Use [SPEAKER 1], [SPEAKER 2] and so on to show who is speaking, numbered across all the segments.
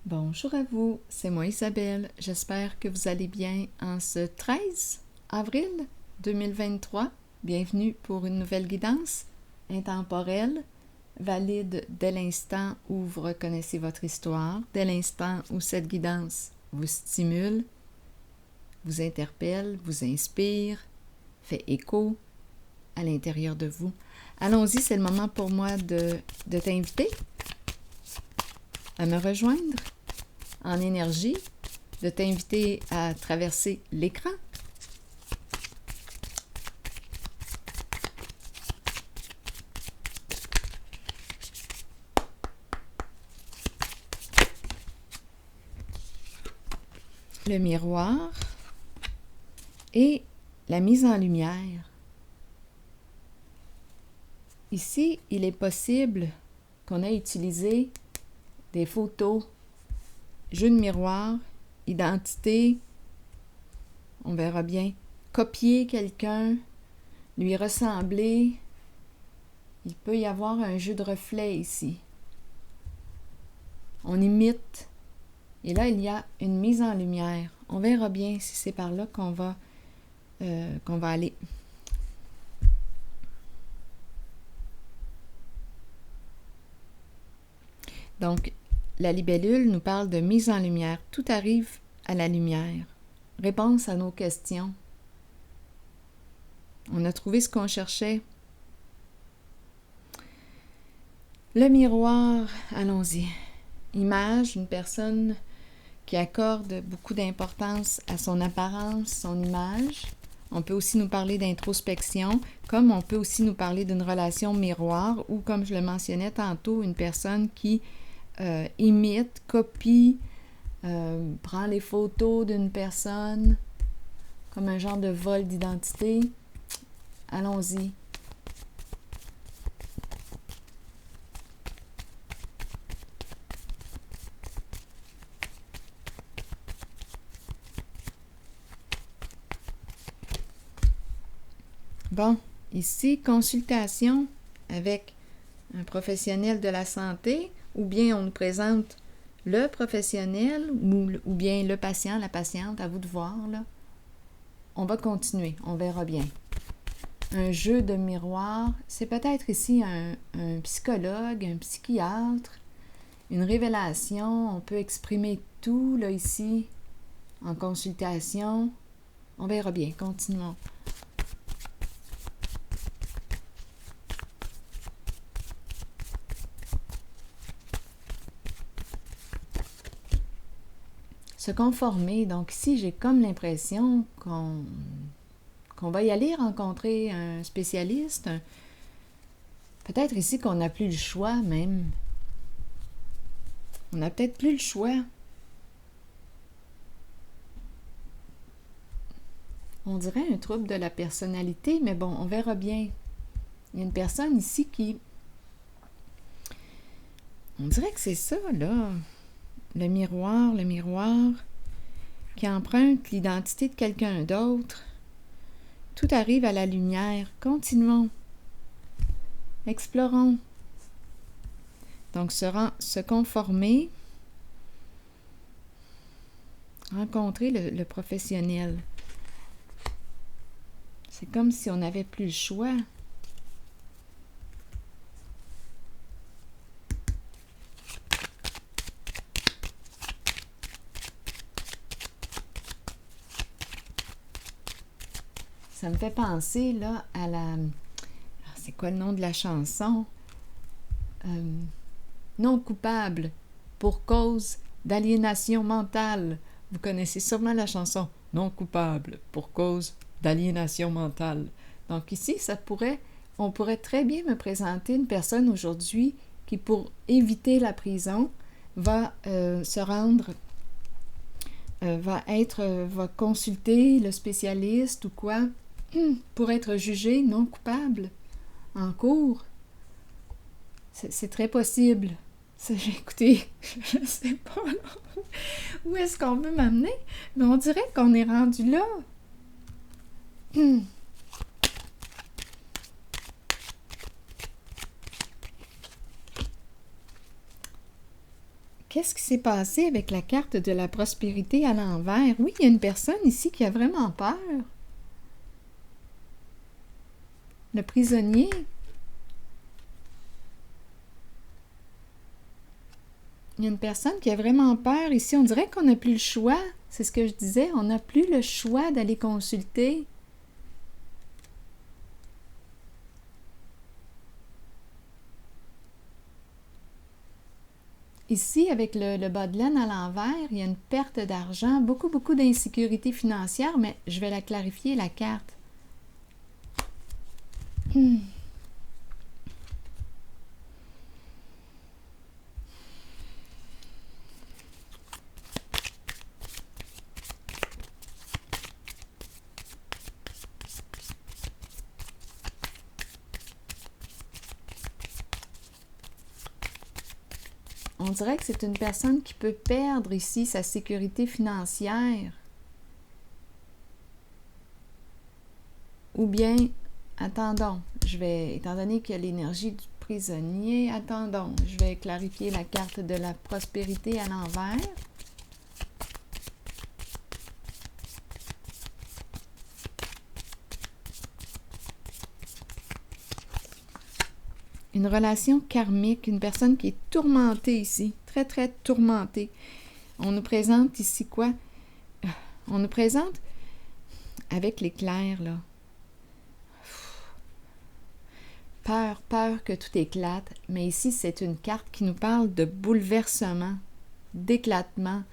[SPEAKER 1] Bonjour à vous, c'est moi Isabelle. J'espère que vous allez bien en ce 13 avril 2023. Bienvenue pour une nouvelle guidance intemporelle, valide dès l'instant où vous reconnaissez votre histoire, dès l'instant où cette guidance vous stimule, vous interpelle, vous inspire, fait écho à l'intérieur de vous. Allons-y, c'est le moment pour moi de t'inviter à me rejoindre en énergie, de t'inviter à traverser l'écran. Le miroir et la mise en lumière. Ici, il est possible qu'on ait utilisé des photos, jeu de miroir, identité, on verra bien, copier quelqu'un, lui ressembler. Il peut y avoir un jeu de reflets ici. On imite. Et là, il y a une mise en lumière. On verra bien si c'est par là qu'on va aller. Donc, la libellule nous parle de mise en lumière. Tout arrive à la lumière. Réponse à nos questions. On a trouvé ce qu'on cherchait. Le miroir, allons-y. Image, une personne qui accorde beaucoup d'importance à son apparence, son image. On peut aussi nous parler d'introspection, comme on peut aussi nous parler d'une relation miroir ou, comme je le mentionnais tantôt, une personne qui imite, copie, prend les photos d'une personne, comme un genre de vol d'identité. Allons-y. Bon, ici, consultation avec un professionnel de la santé, ou bien on nous présente le professionnel ou bien le patient, la patiente, à vous de voir, là. On va continuer, on verra bien. Un jeu de miroir, c'est peut-être ici un psychologue, un psychiatre, une révélation, on peut exprimer tout, là, ici, en consultation. On verra bien, continuons. Se conformer. Donc ici, j'ai comme l'impression qu'on va y aller rencontrer un spécialiste. Peut-être ici qu'on n'a plus le choix même. On n'a peut-être plus le choix. On dirait un trouble de la personnalité, mais bon, on verra bien. Il y a une personne ici qui... On dirait que c'est ça, là. Le miroir qui emprunte l'identité de quelqu'un d'autre. Tout arrive à la lumière. Continuons. Explorons. Donc, se conformer, rencontrer le professionnel. C'est comme si on n'avait plus le choix. Ça me fait penser, là, à la... C'est quoi le nom de la chanson? Non coupable pour cause d'aliénation mentale. Vous connaissez sûrement la chanson Non coupable pour cause d'aliénation mentale. Donc ici, on pourrait très bien me présenter une personne aujourd'hui qui, pour éviter la prison, va se rendre, va consulter le spécialiste ou quoi, pour être jugé non coupable en cours. C'est très possible. Écoutez, je ne sais pas là, où est-ce qu'on veut m'amener, mais on dirait qu'on est rendu là. Qu'est-ce qui s'est passé avec la carte de la prospérité à l'envers? Oui, il y a une personne ici qui a vraiment peur. Le prisonnier. Il y a une personne qui a vraiment peur ici. On dirait qu'on n'a plus le choix. C'est ce que je disais. On n'a plus le choix d'aller consulter. Ici, avec le bas de laine à l'envers, il y a une perte d'argent, beaucoup d'insécurité financière, mais je vais la clarifier, la carte. On dirait que c'est une personne qui peut perdre ici sa sécurité financière. Ou bien, attendons, étant donné qu'il y a l'énergie du prisonnier, attendons, je vais clarifier la carte de la prospérité à l'envers. Une relation karmique, une personne qui est tourmentée ici, très tourmentée. On nous présente ici quoi? On nous présente avec l'éclair, là. Peur que tout éclate, mais ici c'est une carte qui nous parle de bouleversement, d'éclatement.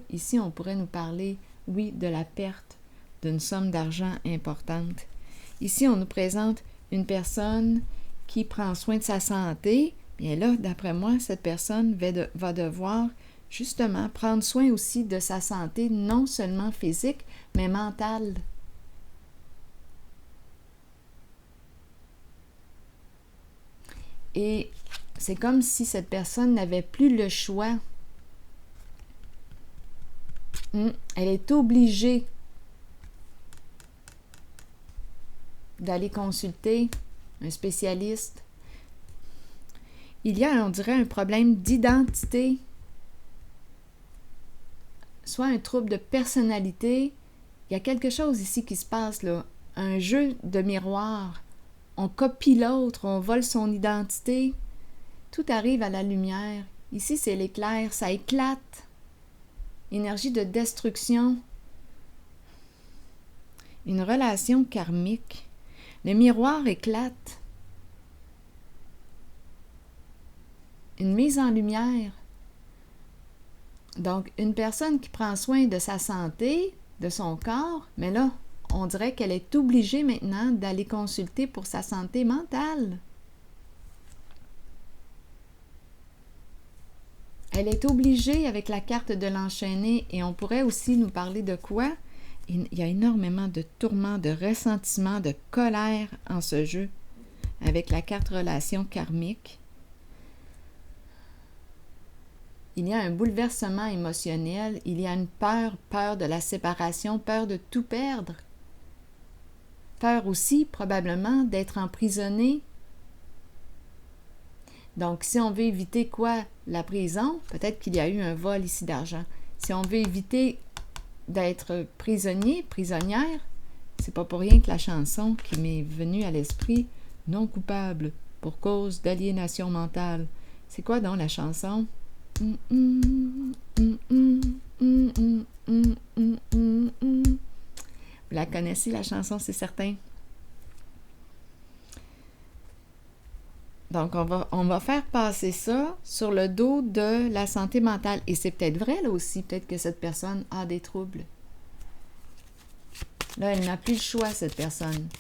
[SPEAKER 1] Ici on pourrait nous parler, oui, de la perte d'une somme d'argent importante. Ici on nous présente une personne qui prend soin de sa santé. Bien là, d'après moi, cette personne va devoir justement prendre soin aussi de sa santé, non seulement physique, mais mentale. Et c'est comme si cette personne n'avait plus le choix. Elle est obligée d'aller consulter un spécialiste. Il y a, on dirait, un problème d'identité, soit un trouble de personnalité. Il y a quelque chose ici qui se passe, là. Un jeu de miroir. On copie l'autre, on vole son identité. Tout arrive à la lumière. Ici, c'est l'éclair, ça éclate. Énergie de destruction. Une relation karmique. Le miroir éclate. Une mise en lumière. Donc, une personne qui prend soin de sa santé, de son corps, mais là, on dirait qu'elle est obligée maintenant d'aller consulter pour sa santé mentale. Elle est obligée avec la carte de l'enchaîné et on pourrait aussi nous parler de quoi? Il y a énormément de tourments, de ressentiments, de colère en ce jeu avec la carte relation karmique. Il y a un bouleversement émotionnel, il y a une peur de la séparation, peur de tout perdre. Peur aussi, probablement, d'être emprisonné. Donc, si on veut éviter quoi? La prison, peut-être qu'il y a eu un vol ici d'argent. Si on veut éviter d'être prisonnier, prisonnière, c'est pas pour rien que la chanson qui m'est venue à l'esprit, non coupable pour cause d'aliénation mentale. C'est quoi donc la chanson? Vous la connaissez, la chanson, c'est certain. Donc, on va faire passer ça sur le dos de la santé mentale. Et c'est peut-être vrai, là aussi, peut-être que cette personne a des troubles. Là, elle n'a plus le choix, cette personne.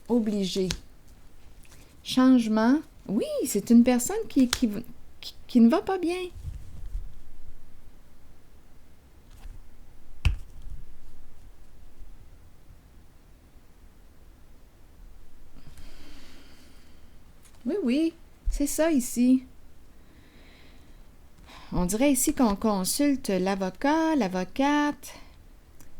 [SPEAKER 1] Obligée. Changement. Oui, c'est une personne qui ne va pas bien. Oui, c'est ça ici. On dirait ici qu'on consulte l'avocat, l'avocate,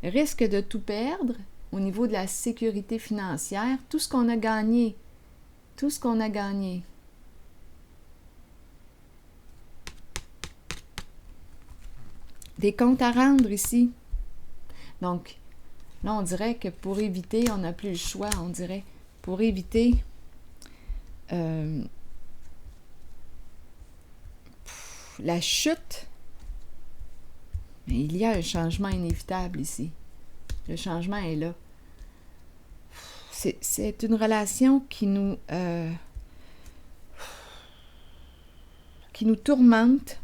[SPEAKER 1] risque de tout perdre au niveau de la sécurité financière, tout ce qu'on a gagné, tout ce qu'on a gagné. Des comptes à rendre ici. Donc, là, on dirait que pour éviter, on n'a plus le choix, on dirait, pour éviter la chute, mais il y a un changement inévitable ici. Le changement est là. C'est une relation qui nous tourmente.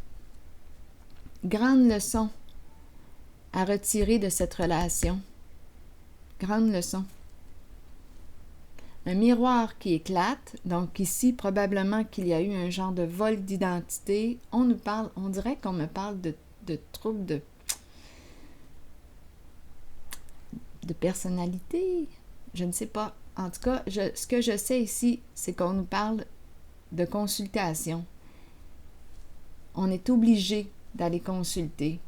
[SPEAKER 1] Grande leçon à retirer de cette relation. Grande leçon. Un miroir qui éclate. Donc ici, probablement qu'il y a eu un genre de vol d'identité. On dirait qu'on me parle de troubles de personnalité. Je ne sais pas. En tout cas, ce que je sais ici, c'est qu'on nous parle de consultation. On est obligé d'aller consulter.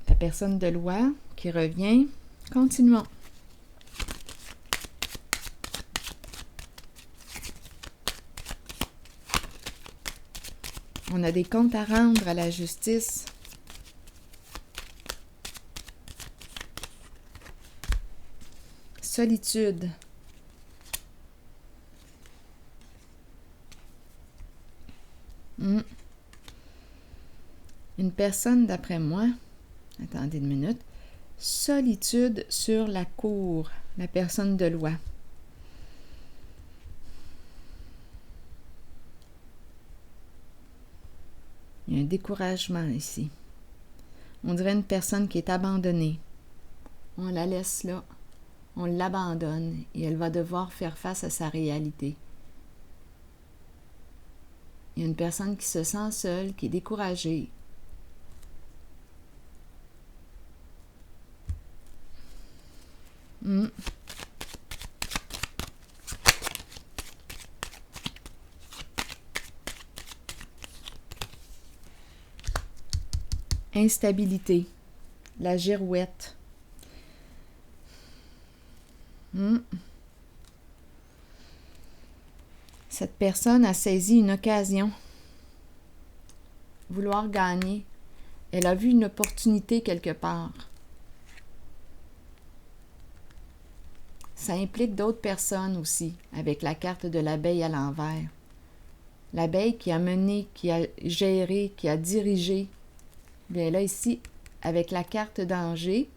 [SPEAKER 1] La personne de loi qui revient. Continuons. On a des comptes à rendre à la justice. Solitude. Une personne, d'après moi, attendez une minute, solitude sur la cour, la personne de loi. Il y a un découragement ici. On dirait une personne qui est abandonnée. On la laisse là. On l'abandonne et elle va devoir faire face à sa réalité. Il y a une personne qui se sent seule, qui est découragée. Instabilité. La girouette. Cette personne a saisi une occasion. Vouloir gagner. Elle a vu une opportunité quelque part. Ça implique d'autres personnes aussi, avec la carte de l'abeille à l'envers. L'abeille qui a mené, qui a géré, qui a dirigé. Bien là, ici, avec la carte danger,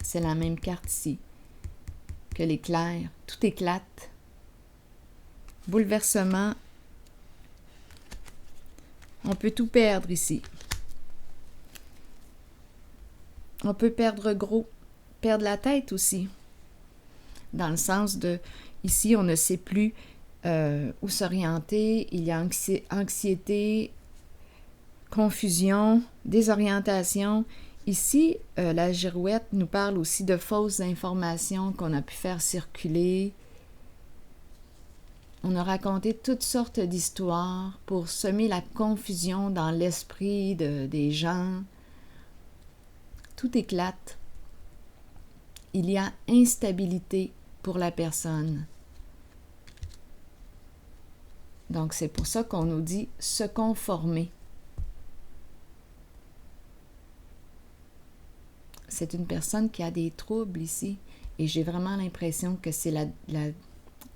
[SPEAKER 1] c'est la même carte ici que l'éclair. Tout éclate. Bouleversement. On peut tout perdre ici. On peut perdre gros. Perdre la tête aussi. Dans le sens de, ici, on ne sait plus où s'orienter. Il y a anxiété, confusion, désorientation. Ici, la girouette nous parle aussi de fausses informations qu'on a pu faire circuler. On a raconté toutes sortes d'histoires pour semer la confusion dans l'esprit des gens. Tout éclate. Il y a instabilité pour la personne. Donc, c'est pour ça qu'on nous dit se conformer. C'est une personne qui a des troubles ici. Et j'ai vraiment l'impression que c'est la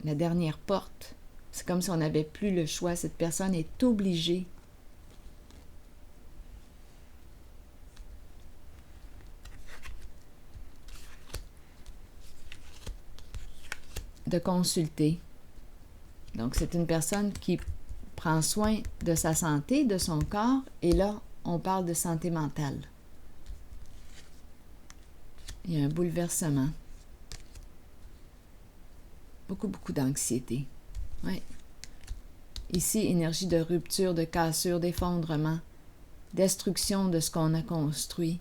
[SPEAKER 1] dernière porte. C'est comme si on n'avait plus le choix. Cette personne est obligée de consulter. Donc, c'est une personne qui prend soin de sa santé, de son corps. Et là, on parle de santé mentale. Il y a un bouleversement. Beaucoup d'anxiété. Oui. Ici, énergie de rupture, de cassure, d'effondrement. destruction de ce qu'on a construit.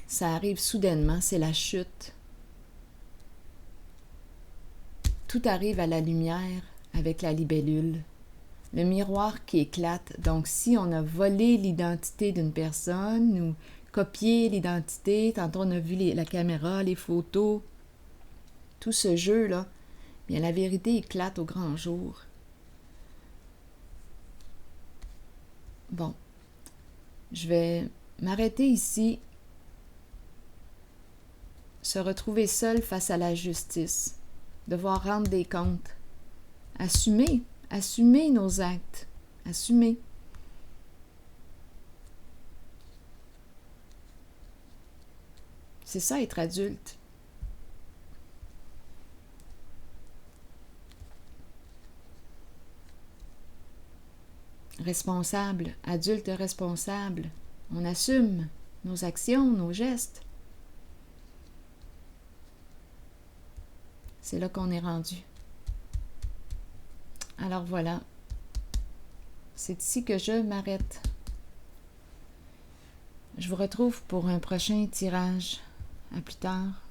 [SPEAKER 1] Ça arrive soudainement, c'est la chute. Tout arrive à la lumière avec la libellule. Le miroir qui éclate. Donc, si on a volé l'identité d'une personne ou copié l'identité, tantôt on a vu la caméra, les photos, tout ce jeu-là, bien la vérité éclate au grand jour. Bon, je vais m'arrêter ici. Se retrouver seul face à la justice, devoir rendre des comptes, assumer nos actes, assumer. C'est ça être adulte. Responsable, adulte responsable. On assume nos actions, nos gestes. C'est là qu'on est rendu. Alors voilà, c'est ici que je m'arrête. Je vous retrouve pour un prochain tirage. À plus tard.